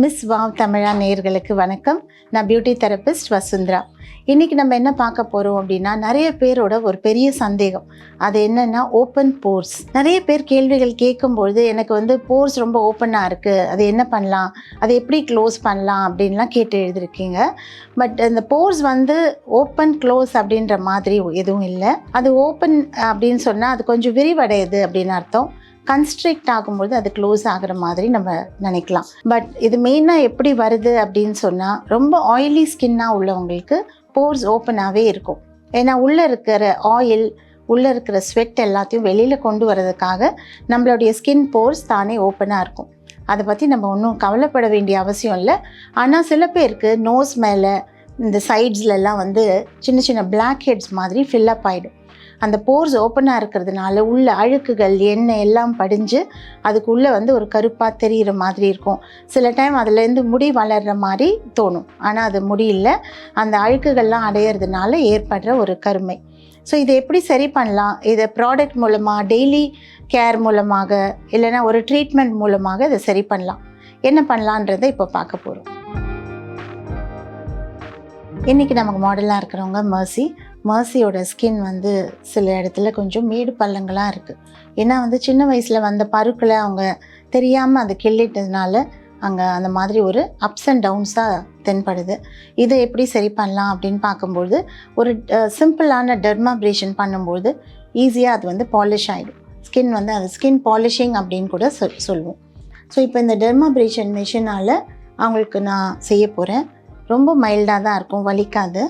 Miss wow தமிழா நேயர்களுக்கு வணக்கம். நான் பியூட்டி தெரபிஸ்ட் வசுந்தரா. இன்றைக்கி நம்ம என்ன பார்க்க போகிறோம் அப்படின்னா, நிறைய பேரோட ஒரு பெரிய சந்தேகம். அது என்னென்னா ஓப்பன் போர்ஸ். நிறைய பேர் கேள்விகள் கேட்கும்பொழுது எனக்கு போர்ஸ் ரொம்ப ஓப்பனாக இருக்குது, அது என்ன பண்ணலாம், அதை எப்படி க்ளோஸ் பண்ணலாம் அப்படின்லாம் கேட்டு எழுதியிருக்கீங்க. பட் அந்த போர்ஸ் ஓப்பன் க்ளோஸ் அப்படின்ற மாதிரி எதுவும் இல்லை. அது ஓப்பன் அப்படின்னு சொன்னால் அது கொஞ்சம் விரிவடையுது அப்படின்னு அர்த்தம். கன்ஸ்ட்ரிக்ட் ஆகும்போது அது க்ளோஸ் ஆகிற மாதிரி நம்ம நினைக்கலாம். பட் இது மெயினாக எப்படி வருது அப்படின்னு சொன்னால், ரொம்ப ஆயிலி ஸ்கின்னாக உள்ளவங்களுக்கு போர்ஸ் ஓப்பனாகவே இருக்கும். ஏன்னா உள்ளே இருக்கிற ஆயில், உள்ளே இருக்கிற ஸ்வெட் எல்லாத்தையும் வெளியில் கொண்டு வர்றதுக்காக நம்மளுடைய ஸ்கின் போர்ஸ் தானே ஓப்பனாக இருக்கும். அதை பற்றி நம்ம ஒன்றும் கவலைப்பட வேண்டிய அவசியம் இல்லை. ஆனால் சில பேருக்கு நோஸ் மேலே இந்த சைட்ஸ்லலாம் சின்ன சின்ன பிளாக் ஹெட்ஸ் மாதிரி ஃபில்லப் ஆகிடும். அந்த போர்ஸ் ஓப்பனாக இருக்கிறதுனால உள்ள அழுக்குகள், எண்ணெய் எல்லாம் படிஞ்சு அதுக்குள்ளே ஒரு கருப்பாக தெரிகிற மாதிரி இருக்கும். சில டைம் அதுலேருந்து முடி வளர்கிற மாதிரி தோணும், ஆனால் அது முடியல, அந்த அழுக்குகள்லாம் அடையிறதுனால ஏற்படுற ஒரு கருமை. ஸோ இதை எப்படி சரி பண்ணலாம்? இதை ப்ராடக்ட் மூலமாக, டெய்லி கேர் மூலமாக, இல்லைனா ஒரு ட்ரீட்மெண்ட் மூலமாக இதை சரி பண்ணலாம். என்ன பண்ணலான்றதை இப்போ பார்க்க போகிறோம். இன்றைக்கி நமக்கு மாடலாக இருக்கிறவங்க மர்சியோட ஸ்கின் சில இடத்துல கொஞ்சம் மேடு பள்ளங்களாக இருக்குது. ஏன்னா சின்ன வயசில் வந்த பருக்களை அவங்க தெரியாமல் அதை கிள்ளிட்டதுனால அங்கே அந்த மாதிரி ஒரு அப்ஸ் அண்ட் டவுன்ஸாக தென்படுது. இதை எப்படி சரி பண்ணலாம் அப்படின்னு பார்க்கும்போது, ஒரு சிம்பிளான டெர்மாப்ரேஷன் பண்ணும்போது ஈஸியாக அது பாலிஷ் ஆகிடும். ஸ்கின் அது ஸ்கின் பாலிஷிங் அப்படின்னு கூட சொல்லுவோம். ஸோ இப்போ இந்த டெர்மாப்ரேஷன் மிஷினால் அவங்களுக்கு நான் செய்ய போகிறேன். ரொம்ப மைல்டாக தான் இருக்கும், வலிக்காது.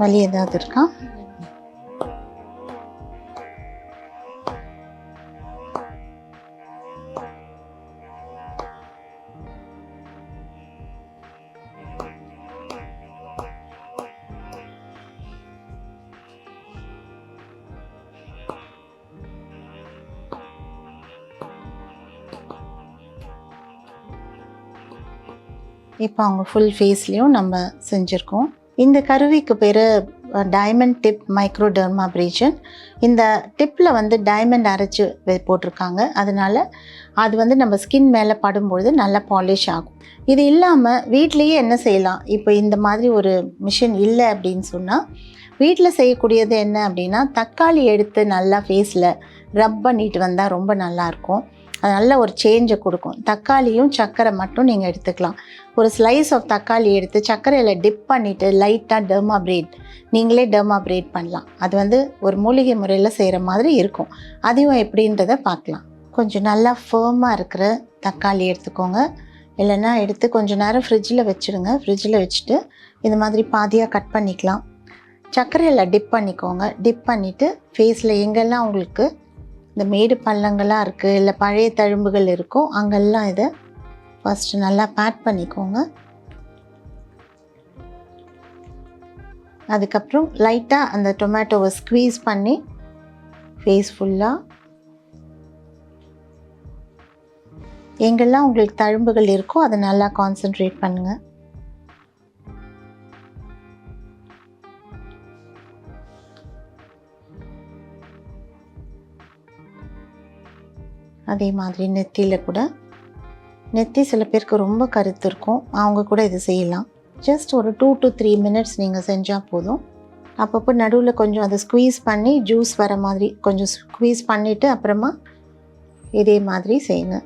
வலி ஏதாவது இருக்கா? இப்போ அவங்க ஃபுல் ஃபேஸ்லேயும் நம்ம செஞ்சுருக்கோம். இந்த கருவிக்கு பேர் டைமண்ட் டிப் மைக்ரோ டெர்மாப்ரேஷன். இந்த டிப்பில் டைமண்ட் அரைச்சி போட்டிருக்காங்க. அதனால் அது நம்ம ஸ்கின் மேலே படும்பொழுது நல்லா பாலிஷ் ஆகும். இது இல்லாமல் வீட்லேயே என்ன செய்யலாம்? இப்போ இந்த மாதிரி ஒரு மிஷின் இல்லை அப்படின்னு சொன்னால், வீட்டில் செய்யக்கூடியது என்ன அப்படின்னா, தக்காளி எடுத்து நல்லா ஃபேஸில் ரப் பண்ணிட்டு வந்தால் ரொம்ப நல்லாயிருக்கும். அது நல்ல ஒரு சேஞ்சை கொடுக்கும். தக்காளியும் சர்க்கரை மட்டும் நீங்கள் எடுத்துக்கலாம். ஒரு ஸ்லைஸ் ஆஃப் தக்காளி எடுத்து சர்க்கரையில் டிப் பண்ணிவிட்டு லைட்டாக டெர்மாப்ரேட், நீங்களே டெர்மாப்ரேட் பண்ணலாம். அது ஒரு மூலிகை முறையில் செய்கிற மாதிரி இருக்கும். அதையும் எப்படின்றத பார்க்கலாம். கொஞ்சம் நல்லா ஃபேர்மாக இருக்கிற தக்காளி எடுத்துக்கோங்க. இல்லைன்னா எடுத்து கொஞ்சம் நேரம் ஃப்ரிட்ஜில் வச்சுடுங்க. ஃப்ரிட்ஜில் வச்சுட்டு இந்த மாதிரி பாதியாக கட் பண்ணிக்கலாம். சர்க்கரையில் டிப் பண்ணிக்கோங்க. டிப் பண்ணிவிட்டு ஃபேஸில் எங்கெல்லாம் உங்களுக்கு இந்த மேடு பள்ளங்களாக இருக்குது, இல்லை பழைய தழும்புகள் இருக்கும், அங்கெல்லாம் இதை ஃபஸ்ட்டு நல்லா பேட் பண்ணிக்கோங்க. அதுக்கப்புறம் லைட்டாக அந்த டொமேட்டோவை ஸ்க்வீஸ் பண்ணி ஃபேஸ் ஃபுல்லாக எங்கெல்லாம் உங்களுக்கு தழும்புகள் இருக்கோ அதை நல்லா கான்சென்ட்ரேட் பண்ணுங்கள். அதே மாதிரி நெத்தியில் கூட, நெத்தி சில பேருக்கு ரொம்ப கருத்து இருக்கும், அவங்க கூட இது செய்யலாம். ஜஸ்ட் ஒரு 2 to 3 minutes நீங்கள் செஞ்சால் போதும். அப்பப்போ நடுவில் கொஞ்சம் அதை ஸ்குவீஸ் பண்ணி ஜூஸ் வர மாதிரி கொஞ்சம் ஸ்குவீஸ் பண்ணிவிட்டு அப்புறமா இதே மாதிரி செய்யுங்க.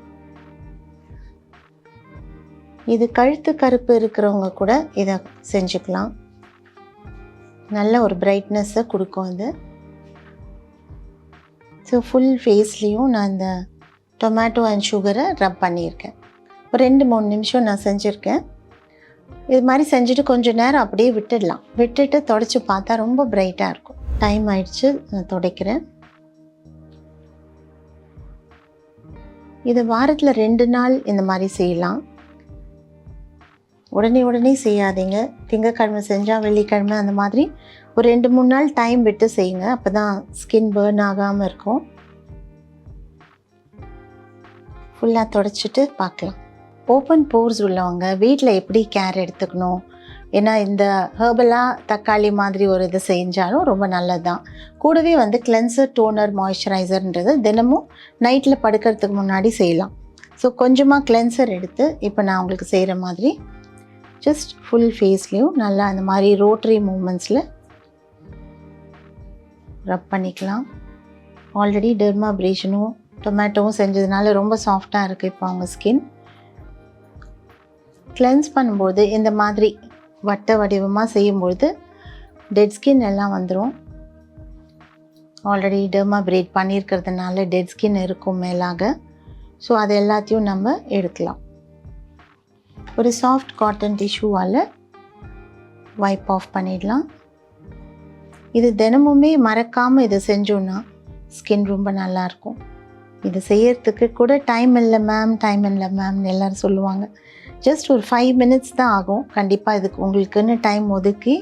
இது கழுத்து கருப்பு இருக்கிறவங்க கூட இதை செஞ்சுக்கலாம். நல்ல ஒரு பிரைட்னஸை கொடுக்கும் இது. ஸோ ஃபுல் ஃபேஸ்லேயும் நான் இந்த டொமேட்டோ அண்ட் சுகரை ரப் பண்ணியிருக்கேன். ஒரு 2-3 நிமிஷம் நான் செஞ்சுருக்கேன். இது மாதிரி செஞ்சுட்டு கொஞ்சம் நேரம் அப்படியே விட்டுடலாம். விட்டுட்டு தொடச்சி பார்த்தா ரொம்ப பிரைட்டாக இருக்கும். டைம் ஆயிடுச்சு, நான் துடைக்கிறேன். இது வாரத்தில் 2 நாள் இந்த மாதிரி செய்யலாம். உடனே செய்யாதீங்க. திங்கட்கிழமை செஞ்சால் வெள்ளிக்கிழமை அந்த மாதிரி ஒரு 2-3 நாள் டைம் விட்டு செய்யுங்க. அப்போ தான் ஸ்கின் பர்ன் ஆகாமல் இருக்கும். ஃபுல்லாக தொடச்சிட்டு பார்க்கலாம். ஓப்பன் போர்ஸ் உள்ளவங்க வீட்டில் எப்படி கேர் எடுத்துக்கணும், ஏன்னா இந்த ஹெர்பலாக தக்காளி மாதிரி ஒரு இது செஞ்சாலும் ரொம்ப நல்லது தான். கூடவே கிளென்சர், டோனர், மாய்ஸ்சரைசர்ன்றது தினமும் நைட்டில் படுக்கிறதுக்கு முன்னாடி செய்யலாம். ஸோ கொஞ்சமாக கிளென்சர் எடுத்து இப்போ நான் உங்களுக்கு செய்கிற மாதிரி ஜஸ்ட் ஃபுல் ஃபேஸ்லேயும் நல்லா அந்த மாதிரி ரோட்டரி மூமெண்ட்ஸில் ரப் பண்ணிக்கலாம். ஆல்ரெடி டெர்மாப்ரேஷனும் டொமேட்டோவும் செஞ்சதுனால ரொம்ப சாஃப்டாக இருக்குது இப்போ அவங்க ஸ்கின். கிளென்ஸ் பண்ணும்போது இந்த மாதிரி வட்ட வடிவமாக செய்யும்பொழுது டெட் ஸ்கின் எல்லாம் வந்துடும். ஆல்ரெடி டெர்மாப்ரேட் பண்ணியிருக்கிறதுனால டெட் ஸ்கின் இருக்கும் மேலாக. ஸோ அது எல்லாத்தையும் நம்ம எடுக்கலாம். ஒரு சாஃப்ட் காட்டன் டிஷ்யூவால் வைப் ஆஃப் பண்ணிடலாம். இது தினமுமே மறக்காமல் இதை செஞ்சோன்னா ஸ்கின் ரொம்ப நல்லாயிருக்கும். இது செய்யறதுக்கு கூட டைம் இல்லை மேம்னு எல்லோரும் சொல்லுவாங்க. ஜஸ்ட் ஒரு 5 minutes தான் ஆகும். கண்டிப்பாக இதுக்கு உங்களுக்குன்னு டைம் ஒதுக்கி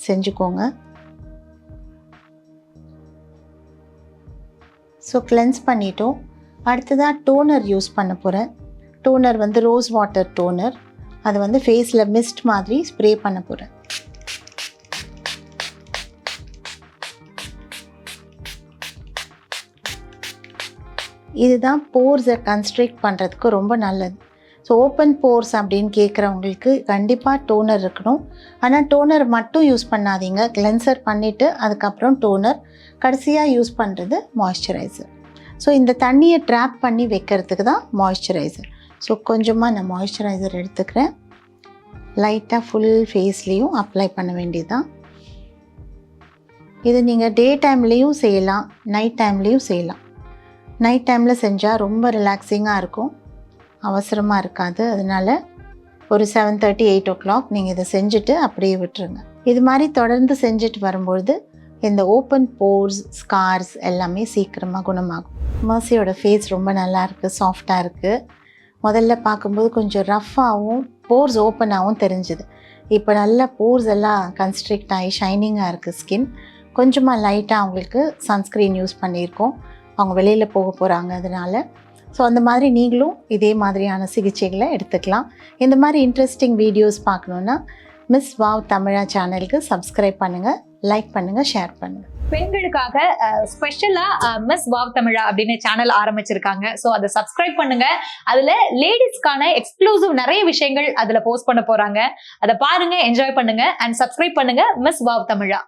செஞ்சுக்கோங்க. ஸோ கிளென்ஸ் பண்ணிட்டோம். அடுத்ததாக டோனர் யூஸ் பண்ண போகிறேன். Toner rose water toner. அது ஃபேஸில் மிஸ்ட் மாதிரி ஸ்ப்ரே பண்ண போகிறேன். இதுதான் போர்ஸை கன்ஸ்ட்ரிக்ட் பண்ணுறதுக்கு ரொம்ப நல்லது. ஸோ ஓப்பன் போர்ஸ் அப்படின்னு கேட்குறவங்களுக்கு கண்டிப்பாக டோனர் இருக்கணும். ஆனால் டோனர் மட்டும் யூஸ் பண்ணாதீங்க. கிளென்சர் பண்ணிவிட்டு அதுக்கப்புறம் டோனர், கடைசியாக யூஸ் பண்ணுறது மாய்ஸ்சரைசர். ஸோ இந்த தண்ணியை ட்ராப் பண்ணி வைக்கிறதுக்கு தான் மாய்ஸ்சரைசர். ஸோ கொஞ்சமாக நான் மாய்ஸ்சரைசர் எடுத்துக்கிறேன். லைட்டாக ஃபுல் ஃபேஸ்லேயும் அப்ளை பண்ண வேண்டியதுதான். இது நீங்கள் டே டைம்லேயும் செய்யலாம், நைட் டைம்லேயும் செய்யலாம். நைட் டைமில் செஞ்சால் ரொம்ப ரிலாக்ஸிங்காக இருக்கும், அவசரமாக இருக்காது. அதனால் ஒரு 7:30, 8 o'clock நீங்கள் இதை செஞ்சுட்டு அப்படியே விட்டுருங்க. இது மாதிரி தொடர்ந்து செஞ்சுட்டு வரும்பொழுது இந்த ஓப்பன் போர்ஸ், ஸ்கார்ஸ் எல்லாமே சீக்கிரமாக குணமாகும். மர்சியோட ஃபேஸ் ரொம்ப நல்லா இருக்குது, சாஃப்டாக இருக்குது. முதல்ல பார்க்கும்போது கொஞ்சம் ரஃப்பாகவும் போர்ஸ் ஓப்பனாகவும் தெரிஞ்சுது. இப்போ நல்லா போர்ஸ் எல்லாம் கன்ஸ்ட்ரிக்ட் ஆகி ஷைனிங்காக இருக்குது ஸ்கின். கொஞ்சமாக லைட்டாக அவங்களுக்கு சன்ஸ்க்ரீன் யூஸ் பண்ணியிருக்கோம், அவங்க வெளியில் போக போகிறாங்க அதனால். ஸோ அந்த மாதிரி நீங்களும் இதே மாதிரியான சிகிச்சைகளை எடுத்துக்கலாம். இந்த மாதிரி இன்ட்ரெஸ்டிங் வீடியோஸ் பார்க்கணுன்னா மிஸ் வாவ் தமிழா சேனலுக்கு சப்ஸ்கிரைப் பண்ணுங்கள், லைக் பண்ணுங்கள், ஷேர் பண்ணுங்கள். பெண்களுக்காக ஸ்பெஷலா மிஸ் வாவ் தமிழா அப்படின்னு சேனல் ஆரம்பிச்சிருக்காங்க. ஸோ அதை சப்ஸ்கிரைப் பண்ணுங்க. அதுல லேடிஸ்க்கான எக்ஸ்க்ளூசிவ் நிறைய விஷயங்கள் அதுல போஸ்ட் பண்ண போறாங்க. அதை பாருங்க, என்ஜாய் பண்ணுங்க அண்ட் சப்ஸ்கிரைப் பண்ணுங்க மிஸ் வாவ் தமிழா.